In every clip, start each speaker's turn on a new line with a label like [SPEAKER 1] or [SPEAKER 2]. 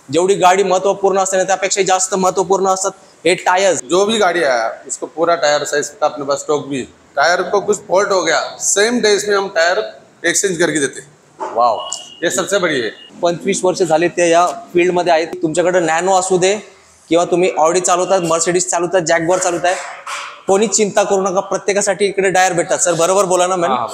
[SPEAKER 1] जेवढी गाडी महत्वपूर्ण असते ना त्यापेक्षा जास्त महत्वपूर्ण असतात हे टायर्स।
[SPEAKER 2] जो भी गाड़ी आया उसको पूरा टायर साइज का अपने पास स्टॉक भी, टायर को कुछ फॉल्ट हो गया सेम डेज में हम टायर एक्सचेंज करके देते।
[SPEAKER 1] वाव,
[SPEAKER 2] ये सबसे बड़ी है।
[SPEAKER 1] 25 वर्ष झाले ते या फील्ड मध्ये आहेत। तुमच्याकडे नॅनो असू दे किंवा तुम्ही ऑडी चालवतात, मर्सिडीज चालवतात, जॅग्वार चालवताय, कोणी चिंता करू नका, प्रत्येकासाठी इकडे टायर भेटतात। सर बरोबर बोला ना मॅडम?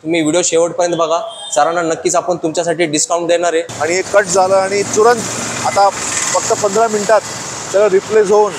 [SPEAKER 1] तुम्ही व्हिडिओ शेवटपर्यंत बघा, सरांना नक्कीच आपण तुमच्यासाठी डिस्काउंट देणार आहे।
[SPEAKER 3] आणि एक कट झालं आणि तुरंत आता फक्त 15 मिनिटात सगळं रिप्लेस होऊन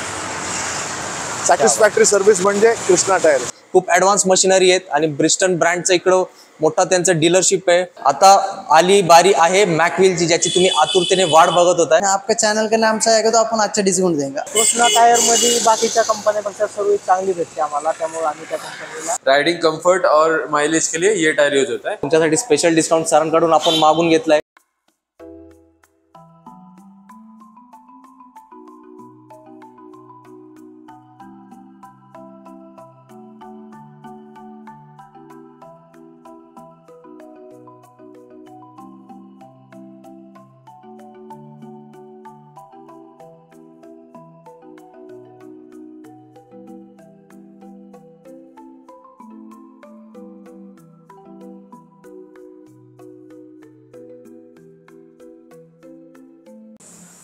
[SPEAKER 3] सॅटिस्फॅक्टरी सर्व्हिस म्हणजे कृष्णा टायर।
[SPEAKER 1] खूप ॲडव्हान्स मशिनरी आहेत आणि ब्रिस्टन ब्रँडचं इकडं मोठा त्यांचं डीलरशिप आहे। आता आली बारी आहे मॅकव्हीलची, ज्याची तुम्ही आतुरतेने वाट बघत होता।
[SPEAKER 4] आपका चैनल के नाम से आएगा तो आपण अच्छा डिस्काउंट देंगे।
[SPEAKER 5] कृष्णा टायर मध्ये बाकीच्या कंपन्यांपेक्षा सर्विस चांगली भेटते आम्हाला, त्यामुळे आम्ही त्या कंपनीला
[SPEAKER 2] राइडिंग कंफर्ट और माइलेज के लिए ये टायर यूज होता है।
[SPEAKER 1] तुमच्यासाठी स्पेशल डिस्काउंट सरांकडून आपण मागून घेतलाय।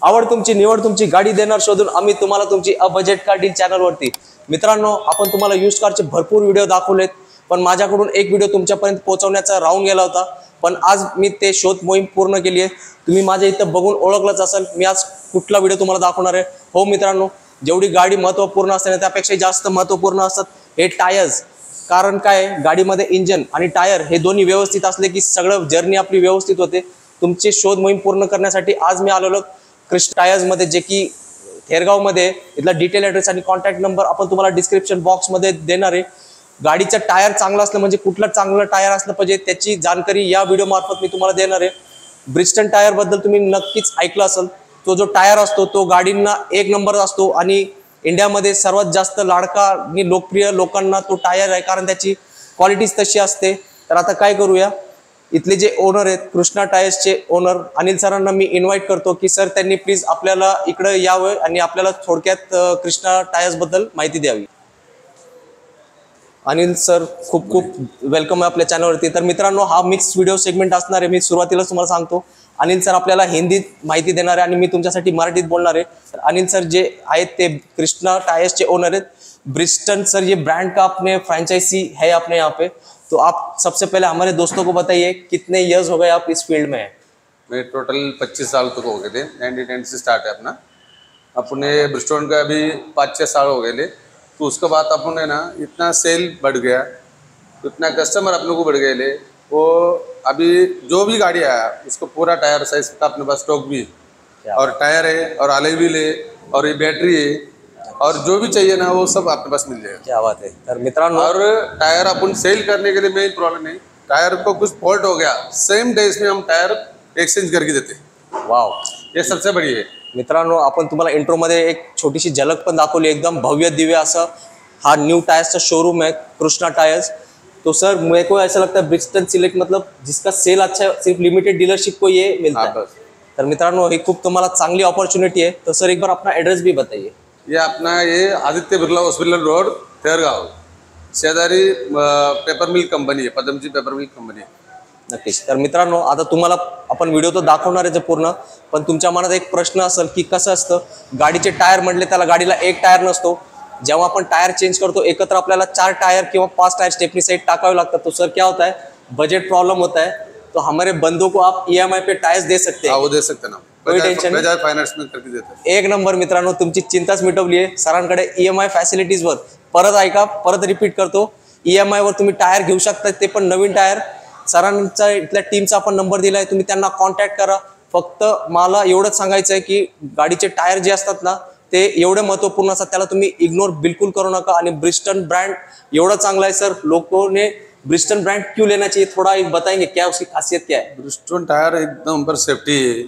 [SPEAKER 1] आवड तुमची, निवड तुमची, गाडी देणार शोधून आम्ही तुम्हाला तुमची अ बजेट कार डील चॅनल वरती। मित्रांनो, आपण तुम्हाला यूज्ड कारचे भरपूर व्हिडिओ दाखवलेत, पण माझ्याकडून एक व्हिडिओ तुमच्यापर्यंत पोहोचवण्याचा राहून गेला होता, पण आज मी ते शोध मोहीम पूर्ण केली आहे। तुम्ही माझ्या इथं बघून ओळखलंच असेल मी आज कुठला व्हिडिओ तुम्हाला दाखवणार आहे। हो मित्रांनो, जेवढी गाडी महत्वपूर्ण असते ना त्यापेक्षा जास्त महत्वपूर्ण असतात हे टायर्स। कारण काय, गाडीमध्ये इंजन आणि टायर हे दोन्ही व्यवस्थित असले की सगळं जर्नी आपली व्यवस्थित होते। तुमची शोध मोहीम पूर्ण करण्यासाठी आज मी आलेलो कृष्णा टायर्स मध्ये, जे की थेरगाव मध्ये। इथला डिटेल ॲड्रेस आणि कॉन्टॅक्ट नंबर आपण तुम्हाला डिस्क्रिप्शन बॉक्स मध्ये देणार आहे। गाडीचं टायर चांगलं असलं म्हणजे कुठलं चांगलं टायर असलं पाहिजे त्याची जानकारी या व्हिडिओ मार्फत मी तुम्हाला देणार आहे। ब्रिस्टन टायर बद्दल तुम्ही नक्कीच ऐकलं असेल। तो जो टायर असतो तो गाडींना एक नंबर असतो आणि इंडियामध्ये सर्वात जास्त लाडका आणि लोकप्रिय लोकांना तो टायर आहे, कारण त्याची क्वालिटीज तशी असते। तर आता काय करूया, इथले जे ओनर आहेत कृष्णा टायर्सचे ओनर अनिल सरांना मी इन्व्हाइट करतो की सर त्यांनी प्लीज आपल्याला इकडे यावं आणि आपल्याला थोडक्यात कृष्णा टायर्स बद्दल माहिती द्यावी। अनिल सर, खूप खूप वेलकम आहे आपल्या चॅनलवरती। तर मित्रांनो, हा मिक्स व्हिडिओ सेगमेंट असणार आहे। मी सुरुवातीला तुम्हाला सांगतो, अनिल सर आपल्याला हिंदीत माहिती देणार आहे आणि मी तुमच्यासाठी मराठीत बोलणार आहे। तर अनिल सर जे आहेत ते कृष्णा टायर्सचे ओनर आहेत। ब्रिस्टन सर ये ब्रांड का अपने फ्रेंचाइजी है अपने यहाँ पे, तो आप सबसे पहले हमारे दोस्तों को बताइए कितने इयर्स हो गए आप इस फील्ड में हैं?
[SPEAKER 2] मैं टोटल 25 साल तक हो गए थे। 1910 से स्टार्ट है अपना। अपने ब्रिस्टोन का अभी 5-6 साल हो गए थे। तो उसके बाद अपने ना इतना सेल बढ़ गया, इतना कस्टमर अपने को बढ़ गए ले, वो अभी जो भी गाड़ी आया उसको पूरा टायर साइज का अपने पास स्टॉक भी, और टायर है और अलॉय व्हील है और ये बैटरी है और जो भी चाहिए ना वो सब आपके पास मिल जाएगा।
[SPEAKER 1] क्या बात है। तर मित्रांनो,
[SPEAKER 2] और टायर अपन सेल करने के लिए मेन प्रॉब्लम नहीं, टायर को कुछ फॉल्ट हो गया सेम डेज में हम टायर एक्सचेंज करके देते।
[SPEAKER 1] वाव,
[SPEAKER 2] ये सबसे बड़ी है।
[SPEAKER 1] मित्रांनो, आपण तुम्हाला इंट्रो मध्ये एक छोटीशी झलक पण दाखवली। एकदम भव्य दिव्य असं हा न्यू टायर्सचा शोरूम है कृष्णा टायर्स। तो सर मेरे को ऐसा लगता है ब्रिस्टन सिलेक्ट मतलब जिसका सेल अच्छा है, सिर्फ लिमिटेड डीलरशिप को ये मिलता है। तर मित्रांनो, ही खूप तुम्हाला चांगली अपॉर्च्युनिटी है। तो सर एक बार अपना एड्रेस भी बताइए।
[SPEAKER 2] ये अपना ये आदित्य बिरला हॉस्पिटल रोड थेरगाव शेजारी पेपर मिल कंपनी है, पदमजी पेपर मिल कंपनी है।
[SPEAKER 1] नक्कीच। तर मित्रांनो, आता तुम्हाला आपण व्हिडिओ तर दाखवणार आहे पूर्ण, पण तुमच्या मनात एक प्रश्न असेल की कसं असतं, गाडीचे टायर म्हटले त्याला गाडीला एक टायर नसतो। जेव्हा आपण टायर चेंज करतो एकत्र आपल्याला 4 टायर किंवा 5 टायर स्टेपनी साइड टाकावे लागतात। तो सर क्या होता है, बजट प्रॉब्लम होता है, तो हमारे बंदों को आप EMI पे टायर्स दे सकते हैं।
[SPEAKER 2] वो दे सकते ना,
[SPEAKER 1] कोई टेंशन
[SPEAKER 2] बजाज फाइनेंस में करके देते हैं।
[SPEAKER 1] एक नंबर मित्रांनो, तुमची चिंताच मिटवली आहे सरांकडे EMI फॅसिलिटीजवर। परत ऐका, परत रिपीट करतो, EMI वर तुम्ही टायर घेऊ शकता, ते पण नवीन टायर। सरांचा इथल्या टीमचा आपण नंबर दिलाय, तुम्ही त्यांना कॉन्टॅक्ट करा। फक्त मला एवढंच सांगायचं आहे की गाडीचे टायर जे असतात ना ते एवढे महत्वपूर्ण असतात, त्याला तुम्ही इग्नोर बिल्कुल करू नका। आणि ब्रिस्टन ब्रांड एवढं चांगला है सर, लोगों ने ब्रिस्टन ब्रांड क्यों लेना चाहिए, थोड़ा एक बताएंगे क्या उसकी खासियत क्या है?
[SPEAKER 2] ब्रिस्टन टायर एकदम पर सेफ्टी है,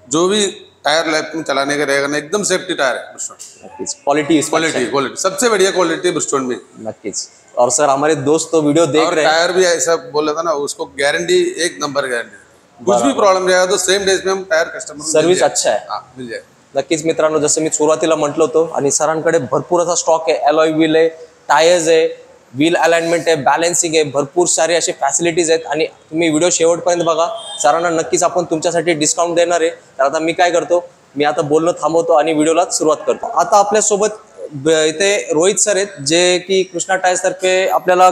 [SPEAKER 2] जो भी टायर लाइफ में चलाने का रहेगा ना एकदम सेफ्टी टायर है ब्रिस्टन।
[SPEAKER 1] नक्कीच, क्वालिटी
[SPEAKER 2] क्वालिटी सबसे बढ़िया क्वालिटी ब्रिस्टन में।
[SPEAKER 1] नक्कीच। और सर हमारे दोस्त तो वीडियो देख रहे हैं,
[SPEAKER 2] टायर भी ऐसा बोला था ना, उसको गारंटी एक नंबर गारंटी। कुछ भी प्रॉब्लम रहेगा तो सेम डेज में हम टायर कस्टमर
[SPEAKER 1] सर्विस अच्छा आहे.
[SPEAKER 2] मिल जाए.
[SPEAKER 1] नक्कीच मित्रांनो, जसं मी सुरुवातीला म्हटलं होतं, आणि सरांकडे भरपूर असा स्टॉक आहे. अलॉय व्हील आहे, टायर्स आहे, व्हील अलाइनमेंट आहे, बॅलन्सिंग आहे, भरपूर सारे असे फॅसिलिटीज आहेत. आणि तुम्ही व्हिडिओ शेवटपर्यंत बघा, सरांना नक्कीच आपण तुमच्यासाठी डिस्काउंट देणार आहे. तर आता मी काय करतो, मी आता बोलणं थांबवतो आणि व्हिडिओला सुरुवात करतो. आता आपल्यासोबत इथे रोहित सर आहेत, जे की कृष्णा टायर्स तर्फे आपल्याला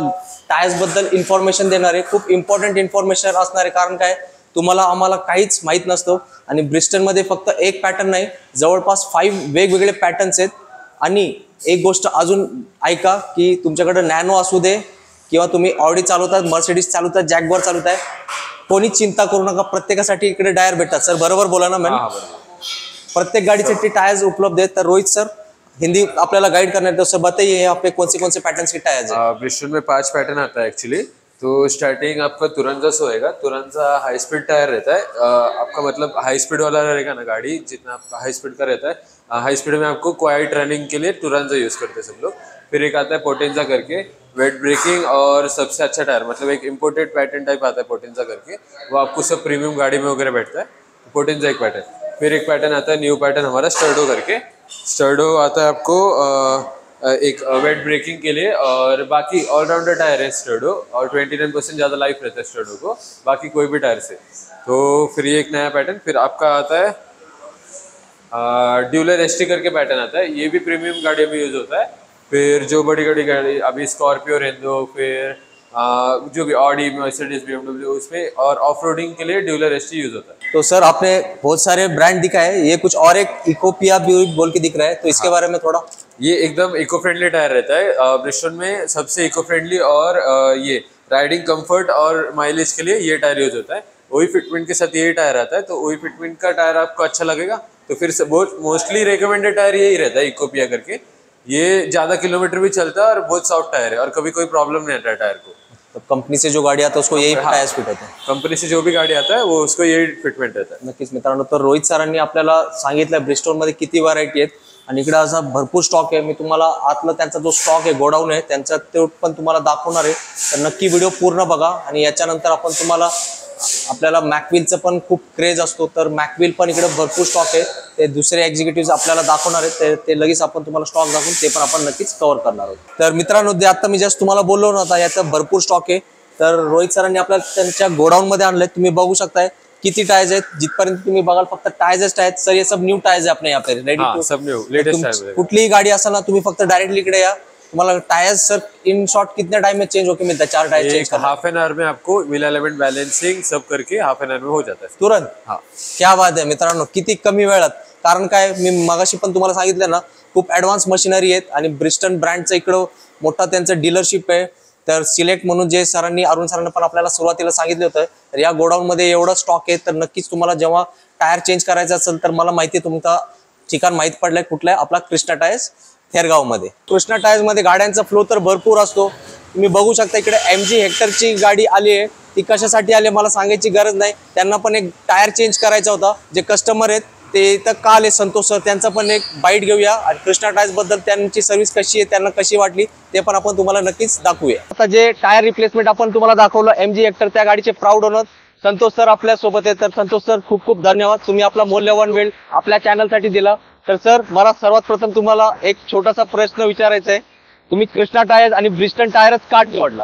[SPEAKER 1] टायर्स बद्दल इन्फॉर्मेशन देणार आहे. खूप इम्पॉर्टंट इन्फॉर्मेशन असणार आहे, कारण काय तुम्हाला आम्हाला काहीच माहीत नसतं. आणि ब्रिस्टनमध्ये फक्त एक पॅटर्न नाही, जवळपास 5 वेगवेगळे पॅटर्न्स आहेत. आणि एक गोष्ट अजून ऐका, की तुमच्याकडे नॅनो असू दे किंवा तुम्ही ऑडी चालवतात, मर्सिडीज चालवतात, जॅगवार चालवताय, कोणीच चिंता करू नका, प्रत्येकासाठी इकडे टायर भेटतात. सर बरोबर बोला ना मॅम? प्रत्येक गाड़ीसाठी टायर्स उपलब्ध आहेत. तर रोहित सर हिंदी आपल्याला गाइड करना है, तो सर बताइए यहाँ पे कौन से पैटर्न्स के टायर्स है?
[SPEAKER 6] ब्रिस्टल में 5 पैटर्न आता है एक्चुअली. तो स्टार्टिंग आपका तुरंत से होएगा. तुरंत सा हाई स्पीड टायर रहता है. आपका मतलब हाई स्पीड वाला रहेगा ना गाड़ी, जितना आपका हाई स्पीड का रहता है. हाई स्पीड में आपको क्वाइट रनिंग के लिए तुरंत यूज करते हैं सब लोग. फिर एक आता है पोटेंजा करके, वेट ब्रेकिंग और सबसे अच्छा टायर, मतलब एक इम्पोर्टेड पैटर्न टाइप आता है पोटेंजा करके, वो आपको सब प्रीमियम गाड़ी में वगैरह बैठता है. पोटेंजा एक पैटर्न. फिर एक पैटर्न आता है न्यू पैटर्न हमारा स्टर्डो करके. स्टर्डो आता है आपको एक वेट ब्रेकिंग के लिए, और बाकी ऑलराउंडर टायर है स्टर्डो, और 29% ज़्यादा लाइफ रहता है स्टर्डो को, बाकी कोई भी टायर से. तो फिर ये एक नया पैटर्न. फिर आपका आता है ड्यूलर एसटी करके पैटर्न आता है. ये भी प्रीमियम गाड़ियों में यूज़ होता है. फिर जो बड़ी बड़ी गाड़ी अभी स्कॉर्पियो रेंजो, फिर जो भी ऑडी, मर्सिडीज, BMW, उसमें और ऑफ रोडिंग के लिए ड्यूलर एसटी यूज होता है.
[SPEAKER 1] तो सर आपने बहुत सारे ब्रांड दिखाए, ये कुछ और एक इकोपिया भी बोल के दिख रहा है, तो इसके बारे में थोड़ा.
[SPEAKER 6] ये एकदम इको फ्रेंडली टायर रहता है. ब्रिस्टल में सबसे इको फ्रेंडली और ये राइडिंग कंफर्ट और माइलेज के लिए ये टायर यूज होता है. वही फिटमेंट के साथ यही टायर आता है, तो वही फिटमेंट का टायर आपको अच्छा लगेगा. तो फिर बहुत मोस्टली रिकमेंडेड टायर यही रहता है इकोपिया करके. ये ज़्यादा किलोमीटर भी चलता है और बहुत सॉफ्ट टायर है, और कभी कोई प्रॉब्लम नहीं आता है टायर को.
[SPEAKER 1] तो कंपनी से जो गाड़ी आता है उसको यही टायर्स फिट होते हैं.
[SPEAKER 6] कंपनी से जो भी गाड़ी आता है वो उसको यही फिटमेंट रहता है.
[SPEAKER 1] नक्कीच मित्रांनो, तर रोहित सरांनी आपल्याला सांगितलं ब्रिस्टॉलमध्ये किती व्हरायटी आहेत, आणि इकडे असा भरपूर स्टॉक आहे. मी तुम्हाला आतला त्यांचा जो स्टॉक आहे, गोडाऊन आहे त्यांचा, ते पण तुम्हाला दाखवणार आहे. तर नक्की व्हिडिओ पूर्ण बघा. आणि याच्यानंतर आपण तुम्हाला आपल्याला मॅकविलचं पण खूप क्रेज असतो, तर मॅकविल पण इकडे भरपूर स्टॉक आहे. ते दुसरे एक्झिक्युटिव्ह आपल्याला दाखवणार आहेत, ते लगेच आपण तुम्हाला स्टॉक दाखवून ते पण आपण नक्कीच कव्हर करणार आहोत. तर मित्रांनो, जे आता मी जस्ट तुम्हाला बोललो नव्हता, याचा भरपूर स्टॉक आहे. तर रोहित सरांनी आपल्याला त्यांच्या गोडाऊन मध्ये आणलंय. तुम्ही बघू शकताय किती टायर्स आहेत. जिथपर्यंत तुम्ही बघाल फक्त टायर्स आहेत. सर ये सब न्यू टायर्स आहे आपल्या यहाँ पे रेडी टू
[SPEAKER 6] सब न्यू लेटेस्ट टायर.
[SPEAKER 1] कुठलीही गाडी असेल ना, तुम्ही फक्त डायरेक्टली इकडे या. तुम्हाला टायर्स सर इन शॉर्ट कितने टाइम में चेंज होके मिलता है? 4 टायर चेंज करना
[SPEAKER 6] हाफ एन आवर में आपको व्हील अलाइनमेंट बैलेंसिंग सब करके हाफ एन आवर में हो जाता है
[SPEAKER 1] तुरंत.
[SPEAKER 6] हाँ.
[SPEAKER 1] क्या बात आहे मित्रांनो, किती कमी वेळात. कारण काय, मी मगाशी पण तुम्हाला सांगितलं ना, खूप ऍडव्हान्स मशिनरी आहेत. आणि ब्रिस्टन ब्रँडचं इकडं मोठा त्यांचं डीलरशिप आहे. तर सिलेक्ट म्हणून जे सरांनी, अरुण सरांनी पण आपल्याला सुरुवातीला सांगितलं होतं, तर या गोडाऊन मध्ये एवढा स्टॉक आहे. तर नक्कीच तुम्हाला जेव्हा टायर चेंज करायचं असेल, तर मला माहिती आहे तुमचा ठिकाण माहीत पडलंय कुठलं आहे, आपला कृष्णा टायर्स थेरगाव मध्ये. कृष्णा टायर्स मध्ये गाड्यांचा फ्लो तर भरपूर असतो. तुम्ही बघू शकता इकडे MG हेक्टरची गाडी आली आहे. ती कशासाठी आली मला सांगायची गरज नाही. त्यांना पण एक टायर चेंज करायचा होता. जे कस्टमर आहेत ते इथं का आले, संतोष सर, त्यांचा पण एक बाईट घेऊया. आणि कृष्णा टायर्स बद्दल त्यांची सर्व्हिस कशी आहे, त्यांना कशी वाटली, ते पण आपण तुम्हाला नक्कीच दाखवूया. आता जे टायर रिप्लेसमेंट आपण तुम्हाला दाखवलं MG हेक्टर, त्या गाडीचे प्राऊड ओनर संतोष सर आपल्या सोबत आहेत. तर संतोष सर खूप खूप धन्यवाद, तुम्ही आपला मौल्यवान वेळ आपल्या चॅनलसाठी दिला. तर सर, मला सर्वात प्रथम तुम्हाला एक छोटासा प्रश्न विचारायचा आहे. तुम्ही कृष्णा टायर्स आणि ब्रिस्टन टायरच का निवडला?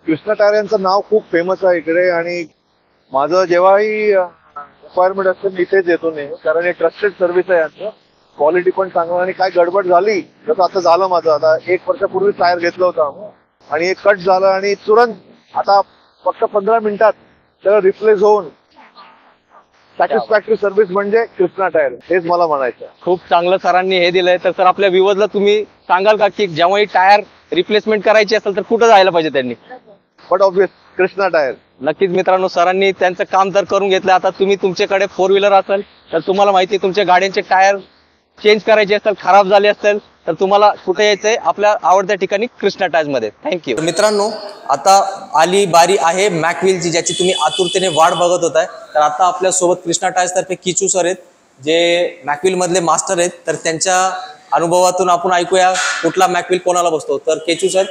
[SPEAKER 3] कृष्णा टायर यांचं नाव खूप फेमस आहे इकडे, आणि माझं जेव्हाही रिक्वायरमेंट असते मी इथेच येतो नाही, कारण हे ट्रस्टेड सर्व्हिस आहे यांचं. क्वालिटी पण चांगलं, आणि काय गडबड झाली तर आता झालं माझं. आता 1 वर्षापूर्वी टायर घेतलं होतं आणि एक कट झालं, आणि तुरंत आता फक्त 15 मिनिटात त्याला रिप्लेस होऊन सॅटिस्फॅक्टरी सर्व्हिस म्हणजे कृष्णा टायर, हेच मला म्हणायचं.
[SPEAKER 1] खूप चांगलं सरांनी हे दिलंय. तर सर, आपल्या व्ह्यूअर्सला तुम्ही सांगाल का, की जेव्हा ही टायर रिप्लेसमेंट करायची असेल तर कुठं जायला पाहिजे त्यांनी?
[SPEAKER 3] But obvious Krishna tyre.
[SPEAKER 1] नक्कीच मित्रांनो, सरांनी त्यांचं काम तर करून घेतलं. आता तुम्ही तुमच्याकडे 4 व्हीलर असेल तर तुम्हाला माहिती आहे, तुमच्या गाड्यांचे टायर चेंज करायचे असेल, खराब झाले असेल, तर तुम्हाला कुठे यायचंय? आपल्या आवडत्या ठिकाणी कृष्णा टायर्स मध्ये. थँक्यू. मित्रांनो, आता आली बारी आहे मॅकविलची, ज्याची तुम्ही आतुरतेने वाट बघत होताय. तर आता आपल्या सोबत कृष्णा टायर्स तर्फे किचू सर आहेत, जे मॅकविल मधले मास्टर आहेत. तर त्यांच्या अनुभवातून आपण ऐकूया कुठला मॅकविल कोणाला बसतो. तर केचू सर,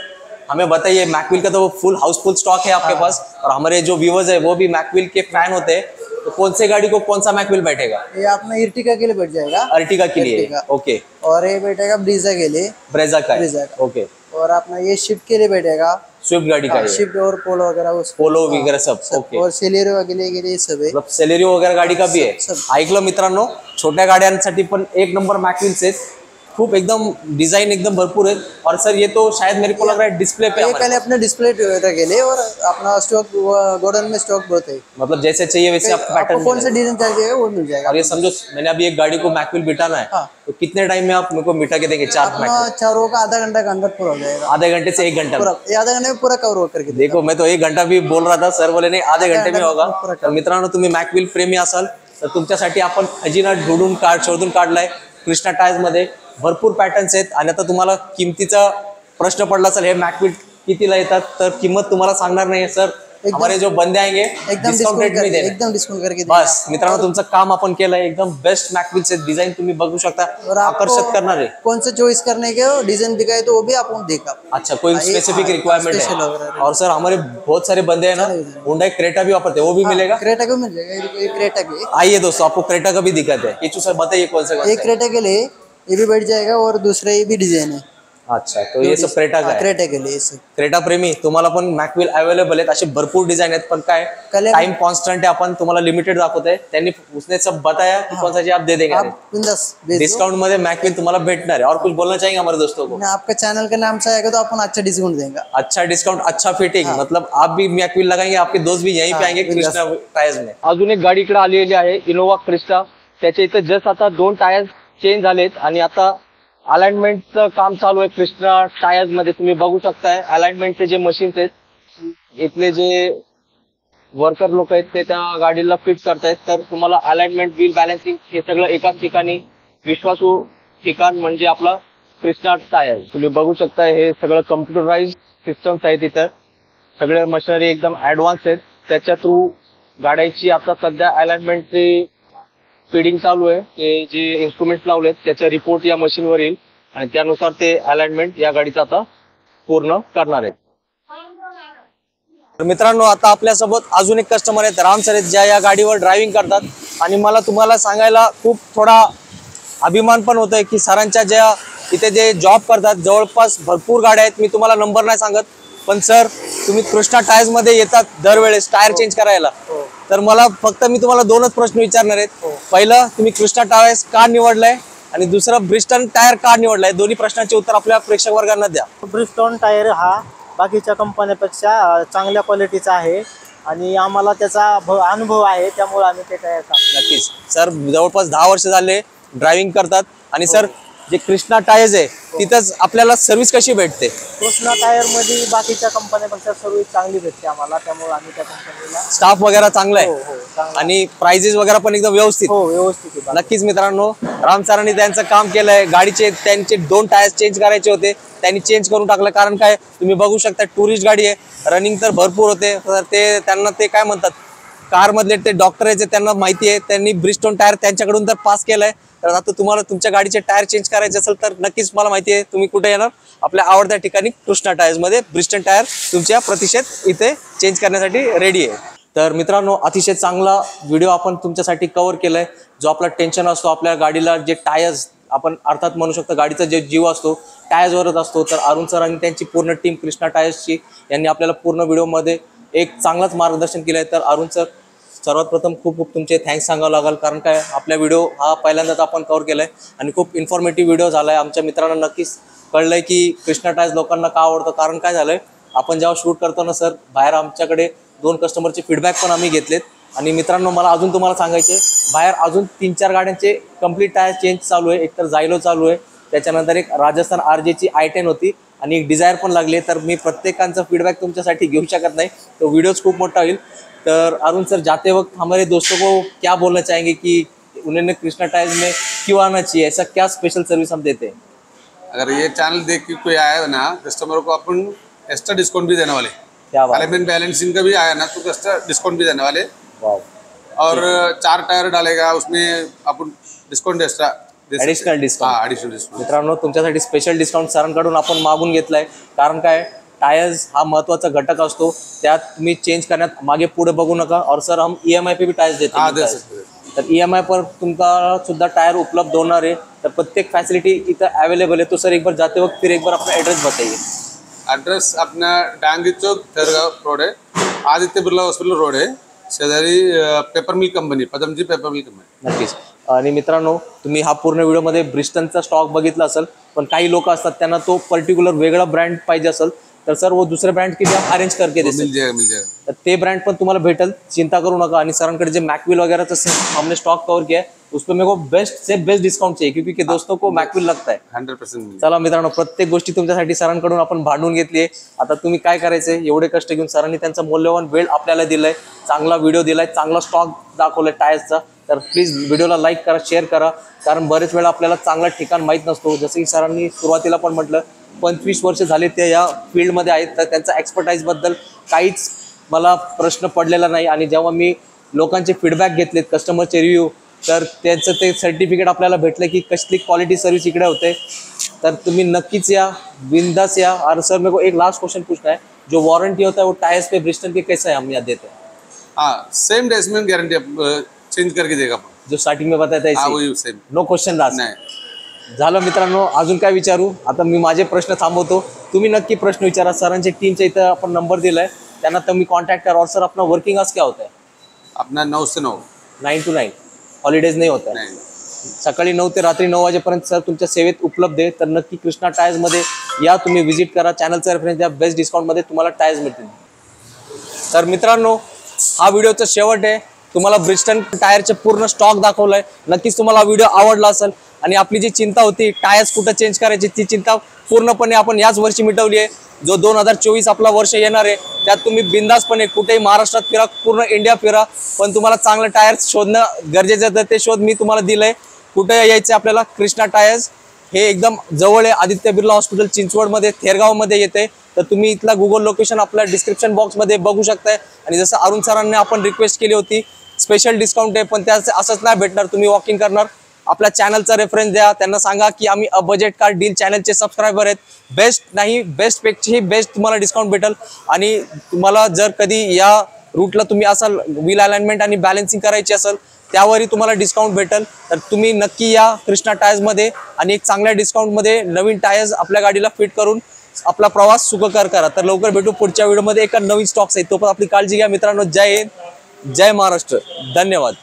[SPEAKER 1] हमें बताइए, मैकविल का तो फुल हाउसफुल स्टॉक है आपके पास, और हमारे जो व्यूवर्स है वो भी मैकविल के फैन होते हैं, तो कौन से गाड़ी को कौन सा मैकविल बैठेगा?
[SPEAKER 4] ये अपना इर्टिगा के लिए बैठ जाएगा,
[SPEAKER 1] अर्टिगा के लिए,
[SPEAKER 4] Ertiga।
[SPEAKER 1] ओके।
[SPEAKER 4] और ये बैठेगा ब्रीजा के लिए,
[SPEAKER 1] ब्रेजा का
[SPEAKER 4] Brezza
[SPEAKER 1] है,
[SPEAKER 4] का।
[SPEAKER 1] ओके।
[SPEAKER 4] और अपना ये शिफ्ट के लिए बैठेगा,
[SPEAKER 1] स्विफ्ट गाड़ी का है,
[SPEAKER 4] शिफ्ट और पोलो वगैरह
[SPEAKER 1] पोलो वगैरह सब, ओके।
[SPEAKER 4] और सेलेरियो वगैरह के लिए सब है।
[SPEAKER 1] मतलब सेलेरियो वगैरे गाडी का बी आहे.
[SPEAKER 4] सब.
[SPEAKER 1] ऐकलं मित्रांनो, छोट्या गाड्यांसाठी पण एक नंबर मैकविल्स आहेत. खूप एकदम डिजाइन एकदम भरपूर है। और सर ये तो शायद मेरे को लग रहा है डिस्प्ले पे
[SPEAKER 4] ये कल अपने डिस्प्ले के लिए, और अपना स्टॉक गोडाउन में स्टॉक बहुत है।
[SPEAKER 1] मतलब जैसे चाहिए वैसे आपको
[SPEAKER 4] आपको
[SPEAKER 1] पैटर्न
[SPEAKER 4] कौन सा डिजाइन चाहिए वो मिल जाएगा।
[SPEAKER 1] और ये समझो मैंने अभी एक गाड़ी को मैकविल बिठाना है,
[SPEAKER 4] हाँ।
[SPEAKER 1] तो कितने टाइम में आप मेरे को बिठा के देंगे? 4
[SPEAKER 4] अपना
[SPEAKER 1] मैकविल
[SPEAKER 4] 4 रो का आधा घंटा के अंदर पूरा हो जाएगा।
[SPEAKER 1] आधे घंटे से 1 घंटा
[SPEAKER 4] पूरा
[SPEAKER 1] में?
[SPEAKER 4] ये आधा घंटे में पूरा कवर करके देगा।
[SPEAKER 1] देखो मैं तो 1 घंटा भी बोल रहा था, सर बोले नाही आधे घंटे में होगा.
[SPEAKER 4] पूरा
[SPEAKER 1] तर मित्रांनो तुम्ही मैकविल प्रेमी असाल तर तुमच्यासाठी आपण खजिना शोधून काढलाय कृष्णा टायर्स मध्ये. भरपूर पॅटर्न्स आहेत आणि आता तुम्हाला किमतीचा प्रश्न पडला असेल हे मैकविल कितीला येतात, तर किंमत तुम्हाला सांगणार नाही सर. हमारे जो बंदे आएंगे
[SPEAKER 4] एकदम
[SPEAKER 1] डिस्काउंट रेट में देणार.
[SPEAKER 4] एकदम डिस्काउंट करके
[SPEAKER 1] बस मित्रांनो तुमचं काम आपण केलंय. एकदम बेस्ट मैकविल्स आहेत. डिजाइन तुम्ही बघू शकता,
[SPEAKER 4] और
[SPEAKER 1] आकर्षित करणार आहे.
[SPEAKER 4] कौन सा चॉइस करने के डिजाइन दिखाए तो वो भी आपको देगा।
[SPEAKER 1] अच्छा कोई स्पेसिफिक रिक्वायरमेंट
[SPEAKER 4] special
[SPEAKER 1] है?
[SPEAKER 4] वगैरह
[SPEAKER 1] और सर हमारे बहुत सारे बंदे हैं ना हुंडई क्रेटा भी वापरते हैं, वो भी मिलेगा?
[SPEAKER 4] क्रेटा को मिल जाएगा, ये क्रेटा के।
[SPEAKER 1] आइए दोस्तों आपको क्रेटा का भी दिखाते हैं. किचू सर बताइए कौन सा
[SPEAKER 4] एक क्रेटा के लिए ये भी बैठ जाएगा, और दूसरा ये भी डिजाइन है।
[SPEAKER 1] अच्छा तो ये सब क्रेटा का है.
[SPEAKER 4] क्रेटा के लिए सब।
[SPEAKER 1] क्रेटा प्रेमी तुम्हाला पण मैकविल अवेलेबल आहेत. असे भरपूर डिजाइन आहेत, पण काय
[SPEAKER 4] कलर-
[SPEAKER 1] टाइम कॉन्स्टंट है. आपण तुम्हाला लिमिटेड दाखवत आहे. त्यांनी उसने सब बताया कि कौन सा जी आप दे देंगे.
[SPEAKER 4] आप बिंदास भेज दो।
[SPEAKER 1] डिस्काउंट मध्ये मैकविल तुम्हाला भेटणार है. और कुछ बोलना चाहेंगे हमारे दोस्तों को?
[SPEAKER 4] ना, आपका चैनल का नाम से आएगा तो अपन अच्छा डिस्काउंट देंगे।
[SPEAKER 1] अच्छा डिस्काउंट, अच्छा फिटिंग. मतलब आप भी मैकविल लगाएंगे, आपके दोस्त भी यहीं पे आएंगे
[SPEAKER 4] बिंदास.
[SPEAKER 1] कृष्णा टायर्स में. अजून एक गाडी इकडे आलेली आहे इनोवा क्रिस्टा. त्याच्या इथं जस्ट आता 2 टायर्स चेंज झालेत आणि आता अलाइनमेंटचं काम चालू आहे कृष्णा टायर्स मध्ये. तुम्ही बघू शकताय अलाइनमेंटचे जे मशीन्स आहेत, इथले जे वर्कर लोक आहेत ते त्या गाडीला फिट करतायत. तर तुम्हाला अलाइनमेंट, व्हील बॅलन्सिंग हे सगळं एकाच ठिकाणी, विश्वासू ठिकाण म्हणजे आपला कृष्णा टायर. तुम्ही बघू शकताय हे सगळं कम्प्युटराइज सिस्टम्स आहेत. इथं सगळे मशिनरी एकदम ऍडव्हान्स आहेत. त्याच्या थ्रू गाड्यांची आता सध्या अलाइनमेंटची फीडिंग चालू आहे. ते जे इन्स्ट्रुमेंट लावलेत त्याचा रिपोर्ट या मशीनवर येईल आणि त्यानुसार ते अलाइनमेंट या गाडीचं आता पूर्ण करणार आहेत. तर मित्रांनो आता आपल्यासोबत अजून एक कस्टमर आहेत, राम सर आहेत, ज्या या गाडीवर ड्रायव्हिंग करतात. आणि मला तुम्हाला सांगायला खूप थोडा अभिमान पण होतोय की सरांच्या ज्या इथे जे जॉब करतात जवळपास भरपूर गाड्या आहेत. मी तुम्हाला नंबर नाही सांगत, पण सर तुम्ही कृष्णा टायर्स मध्ये येतात दरवेळेस टायर चेंज करायला. तर मला फक्त मी तुम्हाला 2च प्रश्न विचारणार आहेत. पहिलं तुम्ही कृष्णा टायर्स का निवडलाय, आणि दुसरं ब्रिस्टन टायर का निवडलाय? दोन्ही प्रश्नांचे उत्तर आपल्या प्रेक्षक वर्गांना द्या.
[SPEAKER 5] ब्रिस्टॉन टायर हा बाकीच्या कंपन्यापेक्षा चांगल्या क्वालिटीचा आहे आणि आम्हाला त्याचा अनुभव आहे, त्यामुळे आम्ही ते टायर टाकतो.
[SPEAKER 1] नक्कीच सर जवळपास 10 वर्ष झाले ड्रायव्हिंग करतात. आणि सर जे कृष्णा टायर्स आहे तिथंच आपल्याला सर्व्हिस कशी भेटते?
[SPEAKER 5] कृष्णा टायर मध्ये बाकीच्या कंपन्यापेक्षा सर्व्हिस चांगली भेटते आम्हाला, त्यामुळे आम्ही त्या कंपनीला
[SPEAKER 1] स्टाफ वगैरे चांगला आहे
[SPEAKER 5] चांगलं.
[SPEAKER 1] आणि प्राइजेस वगैरे पण एकदम व्यवस्थित.
[SPEAKER 5] व्यवस्थित आहे.
[SPEAKER 1] नक्कीच मित्रांनो राम सरांनी त्यांचं काम केलंय. गाडीचे त्यांचे 2 टायर्स चेंज करायचे होते, त्यांनी चेंज करून टाकलं. कारण काय तुम्ही बघू शकता टुरिस्ट गाडी आहे, रनिंग तर भरपूर होते. तर ते त्यांना ते काय म्हणतात कार मधले ते डॉक्टर आहेत त्यांना माहिती आहे, त्यांनी ब्रिस्टोन टायर त्यांच्याकडून तर पास केलाय. तर आता तुम्हाला तुमच्या गाडीचे टायर चेंज करायचे असेल तर नक्कीच मला माहिती आहे तुम्ही कुठे येणार, आपल्या आवडत्या ठिकाणी कृष्णा टायर्स मध्ये. ब्रिस्टन टायर तुमच्या प्रतीक्षेत इथे चेंज करण्यासाठी रेडी आहे. तर मित्रांनो अतिशय चांगला व्हिडिओ आपण तुमच्यासाठी कव्हर केलाय. जो आपला टेन्शन असतो आपल्या गाडीला, जे टायर्स आपण अर्थात म्हणू शकतो गाडीचा जे जीव असतो टायर्सवरच असतो, तर अरुण सर आणि त्यांची पूर्ण टीम कृष्णा टायर्सची यांनी आपल्याला पूर्ण व्हिडिओमध्ये एक चांगलाच मार्गदर्शन केलंय. तर अरुण सर सर्वात प्रथम खूप खूप तुमचे थँक्स सांगावं लागेल. कारण काय आपल्या व्हिडिओ हा पहिल्यांदाच आपण कव्हर केलाय आणि खूप इन्फॉर्मेटिव्ह व्हिडिओ झालाय. आमच्या मित्रांना नक्कीच कळलंय की कृष्णा टायर्स लोकांना का आवडतं. कारण काय झालंय आपण जेव्हा शूट करतो ना सर, बाहेर आमच्याकडे 2 कस्टमरचे फीडबॅक पण आम्ही घेतलेत. आणि मित्रांनो मला अजून तुम्हाला सांगायचे, बाहेर अजून 3-4 गाड्यांचे कम्प्लीट टायर चेंज चालू आहे. एक तर जायलो चालू आहे, त्याच्यानंतर एक राजस्थान RJ ची i10 होती आणि एक डिझायर पण लागली. तर मी प्रत्येकांचा फीडबॅक तुमच्यासाठी घेऊ शकत नाही, तो व्हिडिओज खूप मोठा होईल. तर अरुण सर जाते वक्त हमारे दोस्तों को क्या बोलना चाहेंगे कि उन्होंने कृष्णा टायर्स में क्यों आना चाहिए, ऐसा क्या स्पेशल सर्विस हम देते हैं?
[SPEAKER 2] अगर ये चैनल देख के कोई आया ना कस्टमर को अपन एक्स्ट्रा डिस्काउंट भी देने वाले.
[SPEAKER 1] क्या बात है.
[SPEAKER 2] अलाइनमेंट बैलेंसिंग का भी आया ना तो एक्स्ट्रा डिस्काउंट भी देने वाले.
[SPEAKER 1] वाव.
[SPEAKER 2] और 4 टायर डालेगा उसमें अपन discount extra
[SPEAKER 1] additional discount.
[SPEAKER 2] Additional discount.
[SPEAKER 1] मित्रांनो तुमच्यासाठी स्पेशल डिस्काउंट सरांकडून आपण मागून घेतलाय. कारण काय टायर्स हा महत्वाचा घटक असतो, त्यात तुम्ही चेंज करण्यात मागे पुढे बघू नका. और सर हम EMI पे भी टायर्स देते
[SPEAKER 2] हाँ
[SPEAKER 1] हैं.
[SPEAKER 2] दे सकते हैं.
[SPEAKER 1] तर EMI पर तुमका सुद्धा टायर उपलब्ध होणार आहे. तर प्रत्येक फॅसिलिटी इथं अवेलेबल है. तो सर एक बार जाते वक्त फिर एक बार अपना एड्रेस बताइए.
[SPEAKER 2] ॲड्रेस अपना डांगी चौक थेरगाव रोड आहे, आदित्य बिर्ला हॉस्पिटल रोड आहे, शेजारी paper mill company, Padamji paper mill company.
[SPEAKER 1] नक्कीच. आणि मित्रांनो, तुम्ही हा पूर्ण व्हिडिओमध्ये ब्रिस्टनचा स्टॉक बघितला असेल, पण काही लोक असतात त्यांना तो पर्टिक्युलर वेगळा ब्रँड पाहिजे असेल, तर सर वो दुसरे ब्रँड की अरेंज करके दे
[SPEAKER 2] मिल जाएगा, मिल जाएगा.
[SPEAKER 1] तर ते ब्रँड पण तुम्हाला भेटेल, चिंता करू नका. आणि सरांकडे जे मॅकविल वगैरह हमने स्टॉक कवर किया है, उसपे मेरे को बेस्ट से बेस्ट डिस्काउंट चाहिए, क्योंकि दोस्तों को मॅकविल लगता है.
[SPEAKER 2] 100% मिल.
[SPEAKER 1] चला मित्रांनो, प्रत्येक गोष्टी तुमच्यासाठी सरांकडून आपण भांडून घेतली आहे. आता तुम्ही काय करायचंय, एवढे कष्ट घेऊन सरांनी त्यांचा मौल्यवान वेळ आपल्याला दिलाय, चांगला व्हिडिओ दिलाय, चांगला स्टॉक दाखवलाय टायर्सचा. तर प्लीज व्हिडिओला लाईक करा, शेअर करा, कारण बरेच वेळा आपल्याला चांगला ठिकाण माहीत नसतो. जसं की सरांनी सुरुवातीला पण म्हटलं, 25 वर्ष झाले ते या फील्डमध्ये आहेत, तर त्यांचा एक्सपर्टाईजबद्दल काहीच मला प्रश्न पडलेला नाही. आणि जेव्हा मी लोकांचे फीडबॅक घेतलेत, कस्टमरचे रिव्ह्यू, तर त्यांचं ते सर्टिफिकेट आपल्याला भेटलं की कसली क्वालिटी सर्विस इकडे होते. तर तुम्ही नक्कीच या, बिंदास या. और सर मेरे को एक लास्ट क्वेश्चन पूछना है, जो वारंटी होता है वो टायर्स पे ब्रिस्टन के कैसा है हम यहाँ देते हैं?
[SPEAKER 2] हाँ, सेम डेज में गारंटी चेंज करके देगा आपण.
[SPEAKER 1] जो स्टार्टिंग में बताया था
[SPEAKER 2] हाँ
[SPEAKER 1] ऐसे
[SPEAKER 2] वही सेम.
[SPEAKER 1] No question last.
[SPEAKER 2] नाही,
[SPEAKER 1] झालं मित्रांनो, अजून काय विचारू? आता मी माझे प्रश्न थांबवतो, तुम्ही नक्की प्रश्न विचारा. सरांच्या टीमच्या इथं आपण नंबर दिलाय, त्यांना तुम्ही कॉन्टॅक्ट करा. और सर अपना वर्किंग आवर्स क्या होता है?
[SPEAKER 2] अपना 9 से 9.
[SPEAKER 1] 9 to 9, हॉलिडेज नाही होत आहे.
[SPEAKER 2] नाही.
[SPEAKER 1] सकाळी 9 ते रात्री 9 वाजेपर्यंत सर तुमच्या सेवेत उपलब्ध आहे. तर नक्की कृष्णा टायर्समध्ये या, तुम्ही व्हिजिट करा, चॅनलचा रेफरन्स द्या, बेस्ट डिस्काउंटमध्ये तुम्हाला टायर्स मिळतील. तर मित्रांनो, हा व्हिडिओचा शेवट आहे. तुम्हाला ब्रिस्टन टायरचे पूर्ण स्टॉक दाखवलाय. नक्कीच तुम्हाला हा व्हिडिओ आवडला असेल, आणि आपली जी चिंता होती टायर्स कुठं चेंज करायची, ती चिंता पूर्णपणे आपण याच वर्षी मिटवली आहे. जो 2024 आपला वर्ष येणार आहे, त्यात तुम्ही बिंदासपणे कुठेही महाराष्ट्रात फिरा, पूर्ण इंडिया फिरा, पण तुम्हाला चांगलं टायर्स शोधणं गरजेचं आहे. ते शोध मी तुम्हाला दिलंय. कुठे यायचं आपल्याला? कृष्णा टायर्स हे एकदम जवळ आहे, आदित्य बिर्ला हॉस्पिटल चिंचवडमध्ये, थेरगावमध्ये येते. तर तुम्ही इथला गुगल लोकेशन आपल्या डिस्क्रिप्शन बॉक्समध्ये बघू शकताय. आणि जसं अरुण सरांनी आपण रिक्वेस्ट केली होती, स्पेशल डिस्काउंट आहे, पण त्याचं असंच नाही भेटणार. तुम्ही वॉकिंग करणार, आपल्या चॅनलचा रेफरन्स द्या, त्यांना सांगा की आम्ही अ बजेट कार डील चॅनलचे सबस्क्रायबर आहेत, बेस्ट नाही बेस्ट पेक्षाही बेस्ट तुम्हाला डिस्काउंट भेटेल. आणि तुम्हाला जर कधी या रूटला तुम्ही असाल, व्हील अलाइनमेंट आणि बॅलन्सिंग करायची असेल, त्यावरही तुम्हाला डिस्काउंट भेटेल. तर तुम्ही नक्की या कृष्णा टायर्समध्ये, आणि एक चांगल्या डिस्काउंटमध्ये नवीन टायर्स आपल्या गाडीला फिट करून आपला प्रवास सुखकर करा. तर लवकर भेटू पुढच्या व्हिडिओमध्ये एका नवीन स्टॉक्स आहेत. तो पण आपली काळजी घ्या मित्रांनो. जय हिंद, जय महाराष्ट्र, धन्यवाद.